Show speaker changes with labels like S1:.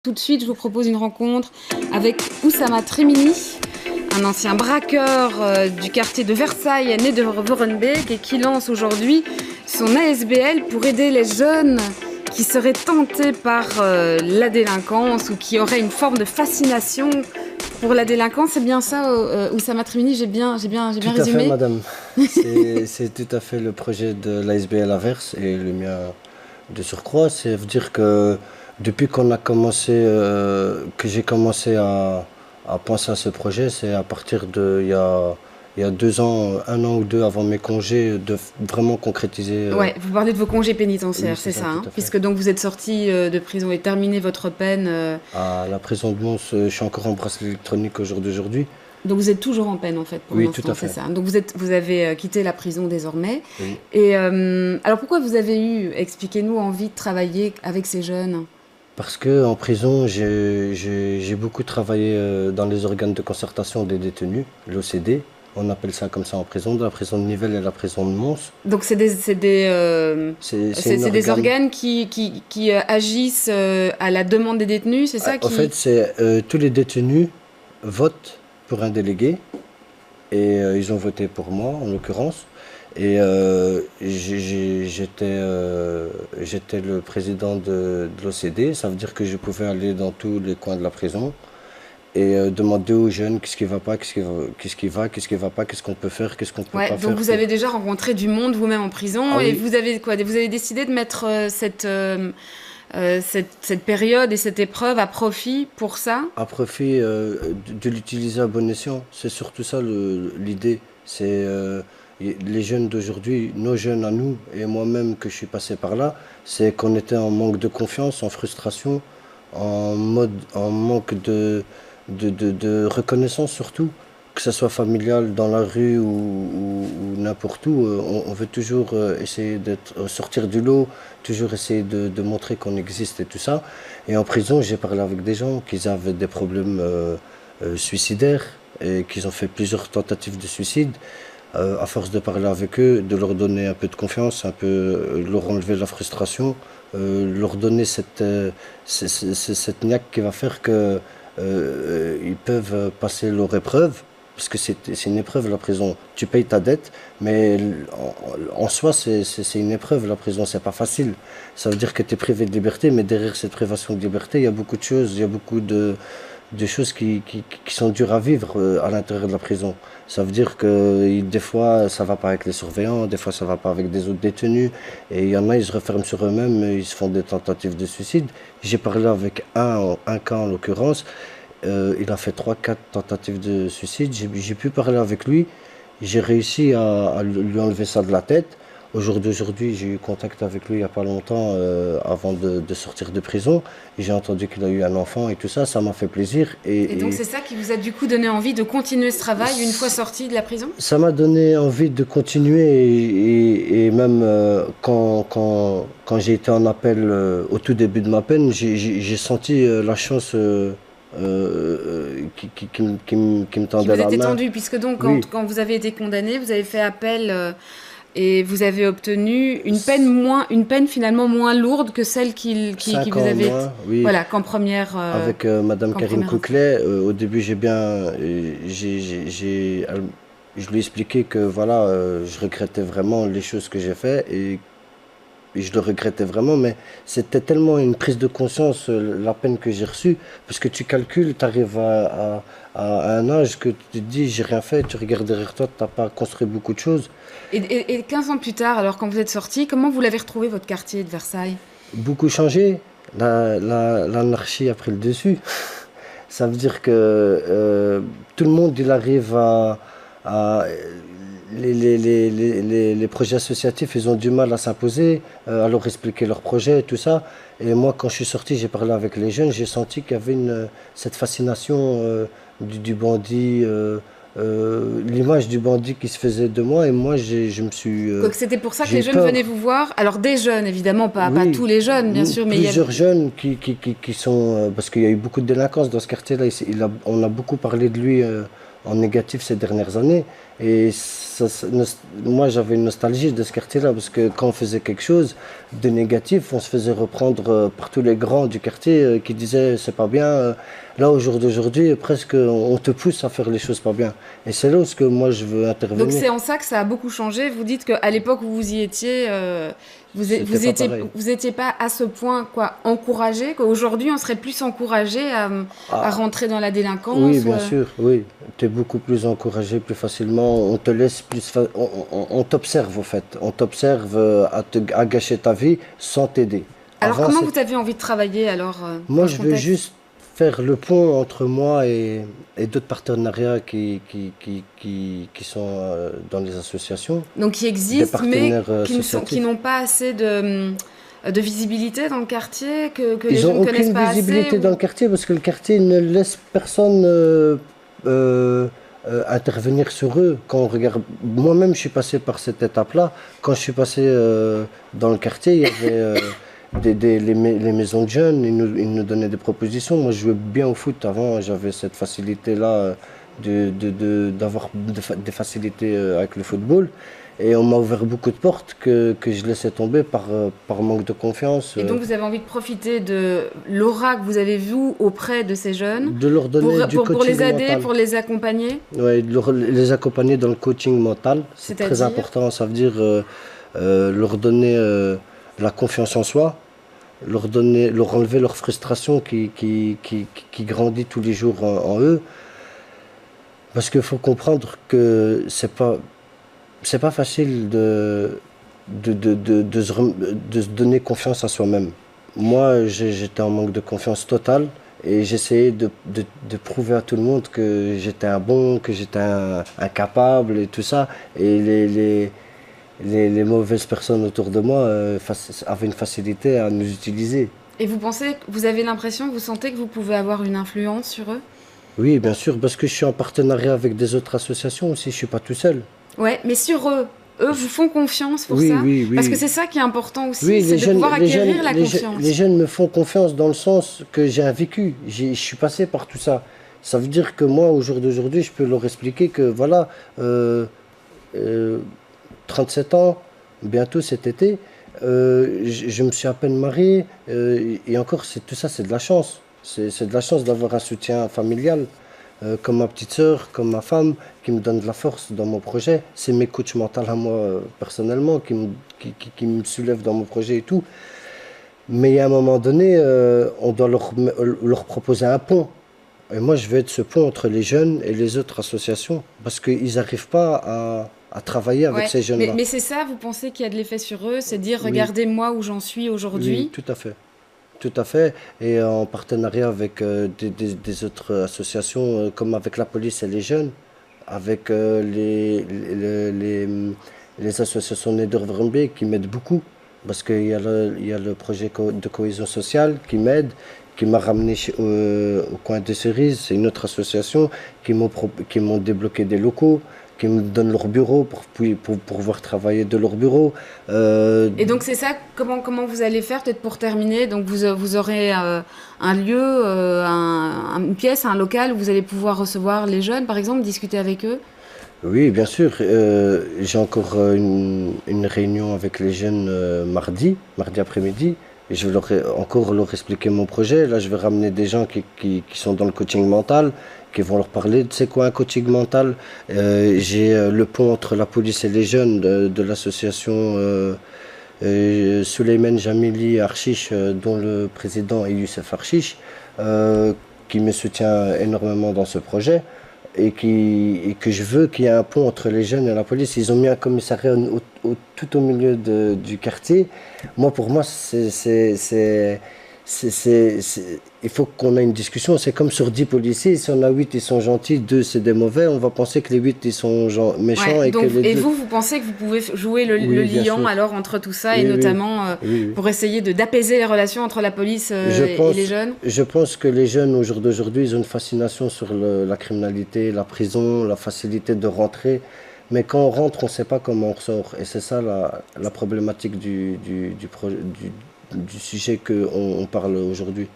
S1: Tout de suite, je vous propose une rencontre avec Oussama Trémini, un ancien braqueur du quartier de Versailles, né de Vorenbeek, et qui lance aujourd'hui son ASBL pour aider les jeunes qui seraient tentés par la délinquance ou qui auraient une forme de fascination pour la délinquance. C'est bien ça, Oussama Trémini, j'ai bien résumé?
S2: Tout à fait, madame. C'est tout à fait le projet de l'ASBL Averse et le mien de surcroît. C'est veut dire que depuis qu'on a commencé, que j'ai commencé à penser à ce projet, c'est à partir de il y a 2 ans, 1 an ou 2 avant mes congés, de vraiment concrétiser.
S1: Ouais, vous parlez de vos congés pénitentiaires,
S2: Oui,
S1: c'est ça,
S2: tout à fait.
S1: puisque donc vous êtes sorti de prison et terminé votre peine.
S2: À la prison de Mons, je suis encore en bracelet électronique au jour d'aujourd'hui.
S1: Donc vous êtes toujours en peine en fait pour
S2: Oui,
S1: l'instant,
S2: tout à
S1: c'est
S2: fait.
S1: ça. Donc vous avez quitté la prison désormais.
S2: Oui.
S1: Et alors pourquoi vous avez eu, expliquez-nous, envie de travailler avec ces jeunes?
S2: Parce que en prison, j'ai beaucoup travaillé dans les organes de concertation des détenus, l'OCD. On appelle ça comme ça en prison, de la prison de Nivelles et la prison de Mons.
S1: Donc c'est
S2: C'est
S1: des organes qui agissent à la demande des détenus, c'est ça
S2: En fait, c'est tous les détenus votent pour un délégué et ils ont voté pour moi en l'occurrence. Et j'étais le président de l'OCD, ça veut dire que je pouvais aller dans tous les coins de la prison et demander aux jeunes qu'est-ce qui va pas, qu'est-ce qui va pas, qu'est-ce qu'on peut faire, qu'est-ce qu'on peut
S1: Ouais,
S2: pas
S1: donc
S2: faire.
S1: vous avez déjà rencontré du monde vous-même en prison
S2: Ah
S1: et
S2: oui,
S1: vous avez quoi? Vous avez décidé de mettre cette période et cette épreuve à profit pour ça?
S2: à profit de l'utiliser à bon escient, c'est surtout ça l'idée. C'est les jeunes d'aujourd'hui, nos jeunes à nous et moi-même que je suis passé par là, c'est qu'on était en manque de confiance, en frustration, en manque de reconnaissance surtout, que ce soit familial, dans la rue ou n'importe où. On veut toujours essayer d'être, sortir du lot, toujours essayer de montrer qu'on existe et tout ça. Et en prison, j'ai parlé avec des gens qui avaient des problèmes suicidaires et qui ont fait plusieurs tentatives de suicide. À force de parler avec eux, de leur donner un peu de confiance, un peu leur enlever la frustration, leur donner cette niaque qui va faire que ils peuvent passer leur épreuve, parce que c'est une épreuve la prison. Tu payes ta dette, mais en soi c'est une épreuve la prison, c'est pas facile. Ça veut dire que tu es privé de liberté, mais derrière cette privation de liberté, il y a beaucoup de choses, il y a beaucoup de choses qui sont dures à vivre à l'intérieur de la prison. Ça veut dire que des fois ça va pas avec les surveillants, des fois ça va pas avec des autres détenus, et il y en a ils se referment sur eux-mêmes, ils se font des tentatives de suicide. J'ai parlé avec un cas en l'occurrence, il a fait 3 4 tentatives de suicide, j'ai pu parler avec lui, j'ai réussi à lui enlever ça de la tête. Au jour d'aujourd'hui, j'ai eu contact avec lui il n'y a pas longtemps, avant de sortir de prison. Et j'ai entendu qu'il a eu un enfant et tout ça, ça m'a fait plaisir.
S1: Et donc c'est ça qui vous a du coup donné envie de continuer ce travail une fois sorti de la prison?
S2: Ça m'a donné envie de continuer et même quand j'ai été en appel au tout début de ma peine, j'ai senti la chance qui me
S1: Qui
S2: tendait
S1: vous
S2: la
S1: était
S2: main.
S1: tendu, puisque donc
S2: Oui,
S1: quand vous avez été condamné, vous avez fait appel et vous avez obtenu une peine finalement moins lourde que celle qui
S2: 5
S1: vous
S2: ans
S1: avait,
S2: moins, oui.
S1: voilà, qu'en première,
S2: Avec Madame
S1: qu'en
S2: Karine
S1: première instance.
S2: Couclet, au début je lui ai expliqué que voilà, je regrettais vraiment les choses que j'ai fait et je le regrettais vraiment, mais c'était tellement une prise de conscience, la peine que j'ai reçue, parce que tu calcules, tu arrives à un âge que tu te dis j'ai rien fait, tu regardes derrière toi, tu n'as pas construit beaucoup de choses.
S1: Et 15 ans plus tard, alors quand vous êtes sorti, comment vous l'avez retrouvé votre quartier de Versailles?
S2: Beaucoup changé, l'anarchie a pris le dessus. Ça veut dire que tout le monde il arrive à- les projets associatifs, ils ont du mal à s'imposer, à leur expliquer leurs projets, tout ça. Et moi, quand je suis sorti, j'ai parlé avec les jeunes, j'ai senti qu'il y avait cette fascination du bandit, l'image du bandit qui se faisait de moi. Et moi, je me suis,
S1: Donc c'était pour ça que
S2: j'ai
S1: les
S2: eu
S1: jeunes venaient
S2: peur.
S1: vous voir. Alors des jeunes, évidemment, pas
S2: Oui,
S1: tous les jeunes, bien sûr, mais il y a...
S2: plusieurs jeunes qui sont... parce qu'il y a eu beaucoup de délinquance dans ce quartier-là. On a beaucoup parlé de lui en négatif ces dernières années. Et moi, j'avais une nostalgie de ce quartier-là, parce que quand on faisait quelque chose de négatif, on se faisait reprendre par tous les grands du quartier qui disaient c'est pas bien. Là, au jour d'aujourd'hui, presque on te pousse à faire les choses pas bien. Et c'est là où moi je veux intervenir.
S1: Donc c'est en ça que ça a beaucoup changé. Vous dites qu'à l'époque où vous y étiez, vous étiez pas à ce point quoi encouragé, qu'aujourd'hui on serait plus encouragé à rentrer dans la délinquance.
S2: Oui, bien sûr, oui. Tu es beaucoup plus encouragé, plus facilement. On te laisse on t'observe, au fait. On t'observe à gâcher ta vie sans t'aider.
S1: Alors comment vous avez envie de travailler alors
S2: Moi, je veux juste faire le pont entre moi et d'autres partenariats qui sont dans les associations.
S1: Donc qui existent, mais qui n'ont pas assez de visibilité dans le quartier, que les gens ne connaissent pas assez.
S2: Ils n'ont aucune visibilité dans le quartier, parce que le quartier ne laisse personne intervenir sur eux. Quand on regarde, moi-même, je suis passé par cette étape-là. Quand je suis passé dans le quartier, il y avait les maisons de jeunes, ils nous donnaient des propositions. Moi, je jouais bien au foot avant, j'avais cette facilité-là d'avoir des facilités avec le football. Et on m'a ouvert beaucoup de portes que je laissais tomber par manque de confiance.
S1: Et donc vous avez envie de profiter de l'aura que vous avez vue auprès de ces jeunes,
S2: de leur donner du coaching
S1: pour les aider,
S2: mental.
S1: pour les accompagner.
S2: Oui, les accompagner dans le coaching mental, c'est très important. Ça veut dire leur donner la confiance en soi, leur enlever leur frustration qui grandit tous les jours en eux. Parce qu'il faut comprendre que c'est pas facile de se donner confiance à soi-même. Moi, j'étais en manque de confiance totale et j'essayais de prouver à tout le monde que j'étais un bon, que j'étais un capable et tout ça. Et les mauvaises personnes autour de moi avaient une facilité à nous utiliser.
S1: Et vous avez l'impression, vous sentez que vous pouvez avoir une influence sur eux?
S2: Oui, bien sûr, parce que je suis en partenariat avec des autres associations aussi, je ne suis pas tout seul.
S1: Ouais, mais sur eux vous font confiance pour ça?
S2: Oui.
S1: Parce que c'est ça qui est important aussi, c'est de pouvoir acquérir la confiance.
S2: Les jeunes me font confiance dans le sens que j'ai un vécu, je suis passé par tout ça. Ça veut dire que moi, au jour d'aujourd'hui, je peux leur expliquer que voilà, 37 ans, bientôt cet été, je me suis à peine marié, et encore, tout ça, c'est de la chance. C'est de la chance d'avoir un soutien familial, comme ma petite sœur, comme ma femme, qui me donne de la force dans mon projet. C'est mes coachs mentaux à moi, personnellement, qui me soulèvent dans mon projet et tout. Mais à un moment donné, on doit leur proposer un pont. Et moi, je veux être ce pont entre les jeunes et les autres associations, parce qu'ils n'arrivent pas à travailler avec ces jeunes-là.
S1: Mais c'est ça, vous pensez qu'il y a de l'effet sur eux? C'est dire, regardez-moi où j'en suis aujourd'hui?
S2: Oui, tout à fait. Tout à fait, et en partenariat avec des autres associations, comme avec la police et les jeunes, avec les associations Neder-Vrembe qui m'aident beaucoup, parce qu'il y a le projet de cohésion sociale qui m'aide, qui m'a ramené au coin des Cerises. C'est une autre association qui m'ont débloqué des locaux, qui me donnent leur bureau pour pouvoir travailler de leur bureau.
S1: Et donc c'est ça, comment vous allez faire, peut-être pour terminer? Donc vous aurez un lieu, une pièce, un local où vous allez pouvoir recevoir les jeunes, par exemple, discuter avec eux?
S2: Oui, bien sûr. J'ai encore une réunion avec les jeunes mardi après-midi. Et je vais encore leur expliquer mon projet. Là, je vais ramener des gens qui sont dans le coaching mental, qui vont leur parler de c'est quoi un coaching mental. J'ai le pont entre la police et les jeunes de l'association Souleymane Jamili Archiche, dont le président est Youssef Archiche, qui me soutient énormément dans ce projet. Et que je veux qu'il y ait un pont entre les jeunes et la police. Ils ont mis un commissariat tout au milieu du quartier. Moi, pour moi, il faut qu'on ait une discussion. C'est comme sur 10 policiers. Si on a 8, ils sont gentils, 2, c'est des mauvais. On va penser que les 8, ils sont méchants.
S1: Ouais, et vous pensez que vous pouvez jouer le liant alors entre tout ça, et notamment pour essayer d'apaiser les relations entre la police et les jeunes?
S2: Je pense que les jeunes, au jour d'aujourd'hui, ils ont une fascination sur la criminalité, la prison, la facilité de rentrer. Mais quand on rentre, on ne sait pas comment on ressort. Et c'est ça la problématique du sujet qu'on parle aujourd'hui.